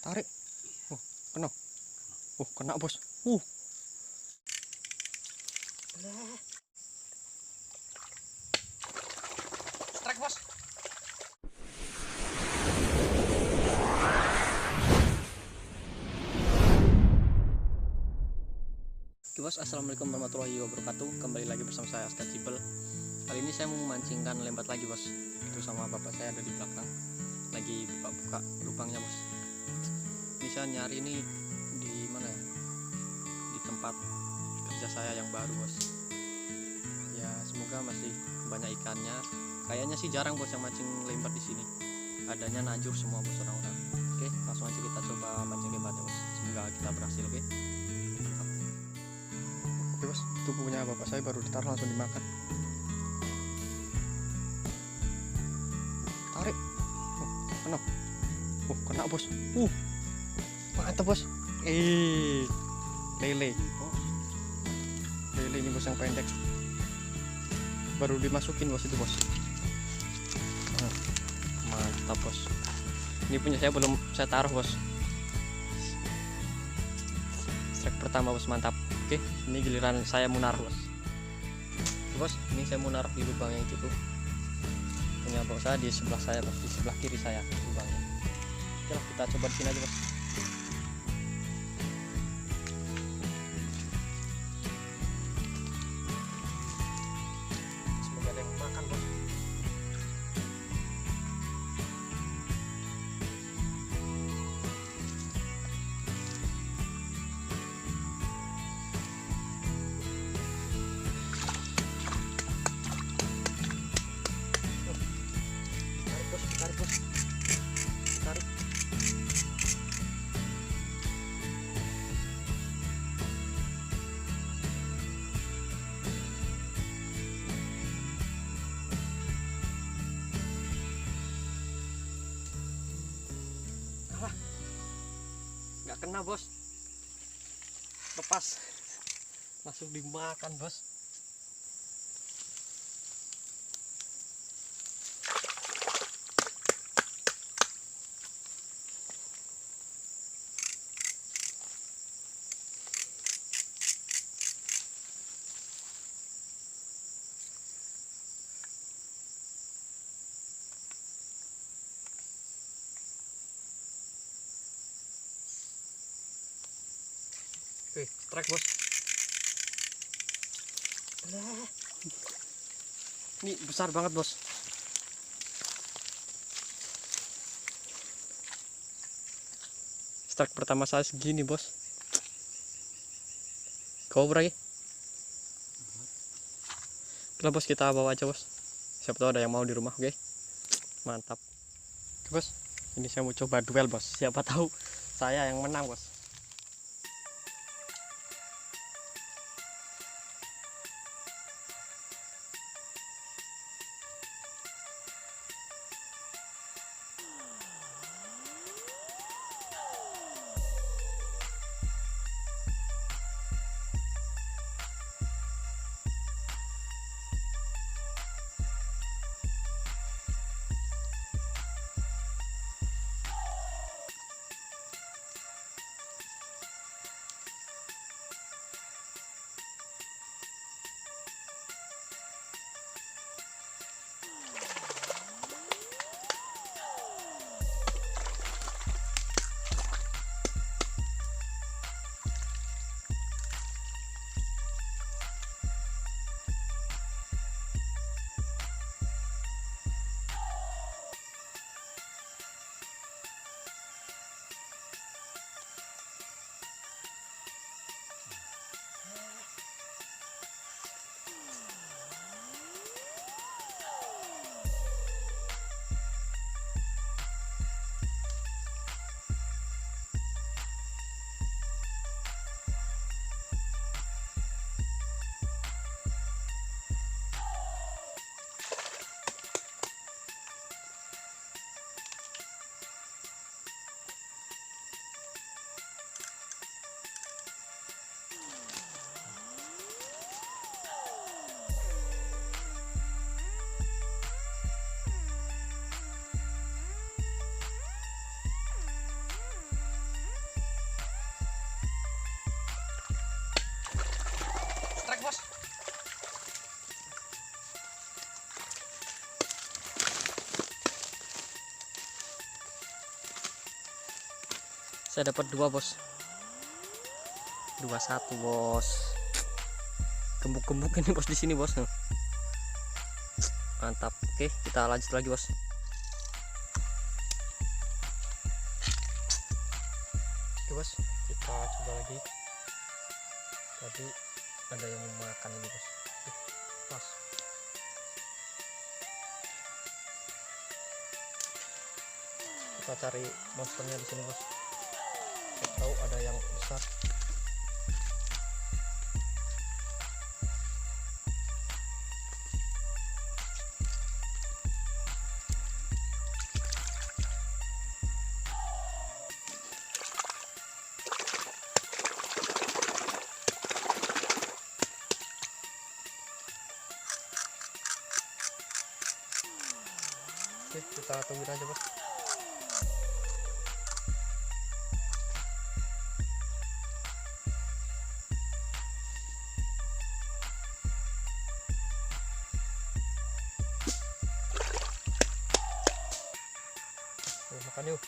Tarik. Kena. Kena bos. Strike bos. Oke bos, assalamualaikum warahmatullahi wabarakatuh. Kembali lagi bersama saya Askar Cibel. Kali ini saya mau memancingkan lembat lagi bos. Itu sama bapak saya ada di belakang, lagi buka-buka lubangnya bos. Ini saya nyari ini di mana ya? Di tempat kerja saya yang baru bos. Ya semoga masih banyak ikannya. Kayaknya sih jarang bos yang mancing lembat di sini. Adanya najur semua bos orang-orang. Oke, langsung aja kita coba mancing lembatnya bos. Semoga kita berhasil, oke? Oke bos, itu punya bapak saya baru ditaruh langsung dimakan. Tarik. Kena. Kena bos. Mantap bos. Lele. Lele ini bos yang pendek. Baru dimasukin bos itu bos. Mantap bos. Ini punya saya belum saya taruh bos. Strike pertama bos, mantap. Oke, ini giliran saya mau naruh bos. Bos, ini saya mau naruh di lubang yang itu tuh. Punya bos saya di sebelah saya bos, di sebelah kiri saya lubangnya. Oke lah, kita coba di sini aja bos. Semoga ada yang makan bos. Tarik bos, tarik. Alah, nggak kena bos, lepas, langsung dimakan bos. Oke, strike bos. Ini besar banget bos. Strike pertama saya segini bos. Kobra ya. Oke bos, kita bawa aja bos. Siapa tahu ada yang mau di rumah, oke? Mantap. Oke bos, ini saya mau coba duel bos. Siapa tahu saya yang menang bos. Saya dapat 2 bos. 21 bos. Gembuk-gembuk ini bos di sini bos. Mantap. Oke, kita lanjut lagi bos. Oke bos, kita coba lagi. Tadi ada yang mau makan ini bos. Pas. Kita cari monsternya di sini bos. Saya tahu ada yang besar. Oke, kita tungguin aja bos. Makan yuk.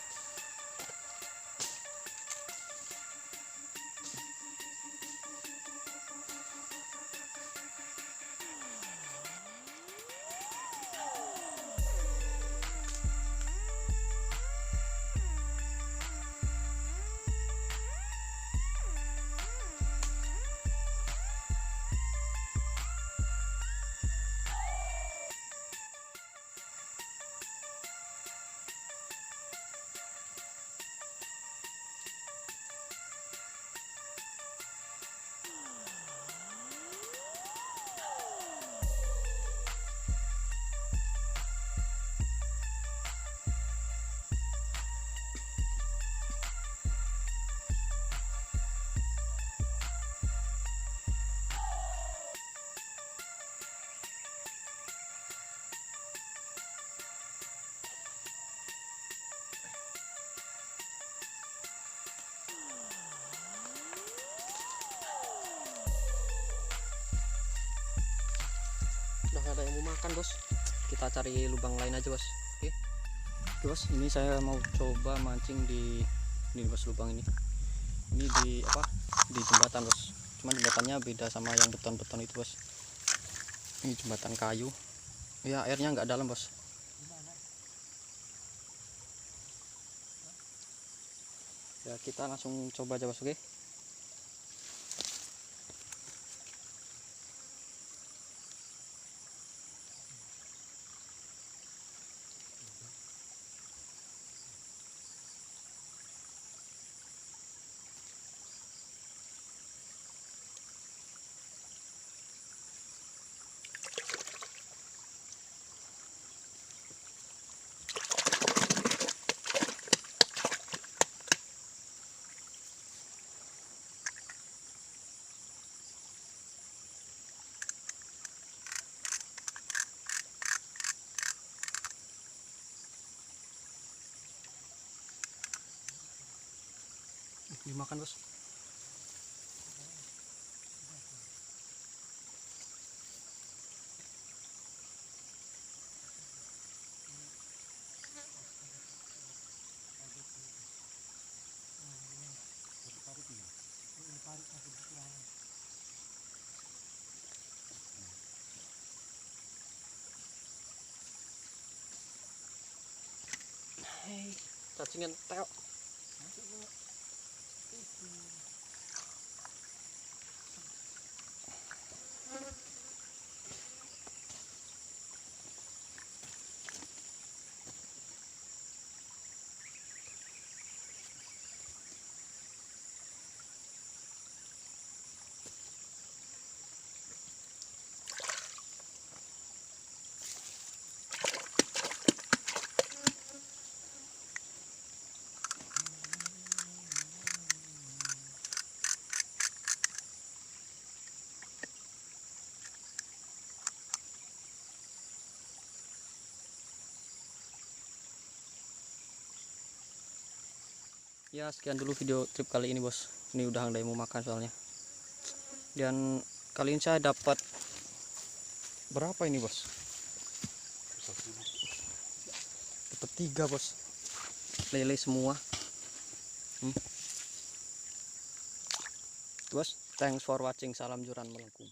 Udah gak ada yang mau makan bos, kita cari lubang lain aja bos. Oke. Oke bos, ini saya mau coba mancing di ini bos, lubang ini di apa, di jembatan bos. Cuman jembatannya beda sama yang beton-beton itu bos. Ini jembatan kayu ya, airnya nggak dalam bos. Ya kita langsung coba aja bos. Oke. Dimakan bos. Hei, cacingan teo. Ya sekian dulu video trip kali ini bos. Ini udah ada yang mau makan soalnya. Dan kali ini saya dapat berapa ini bos? Dapat 3 bos. Lele semua. Bos, thanks for watching. Salam Joran Melengkung.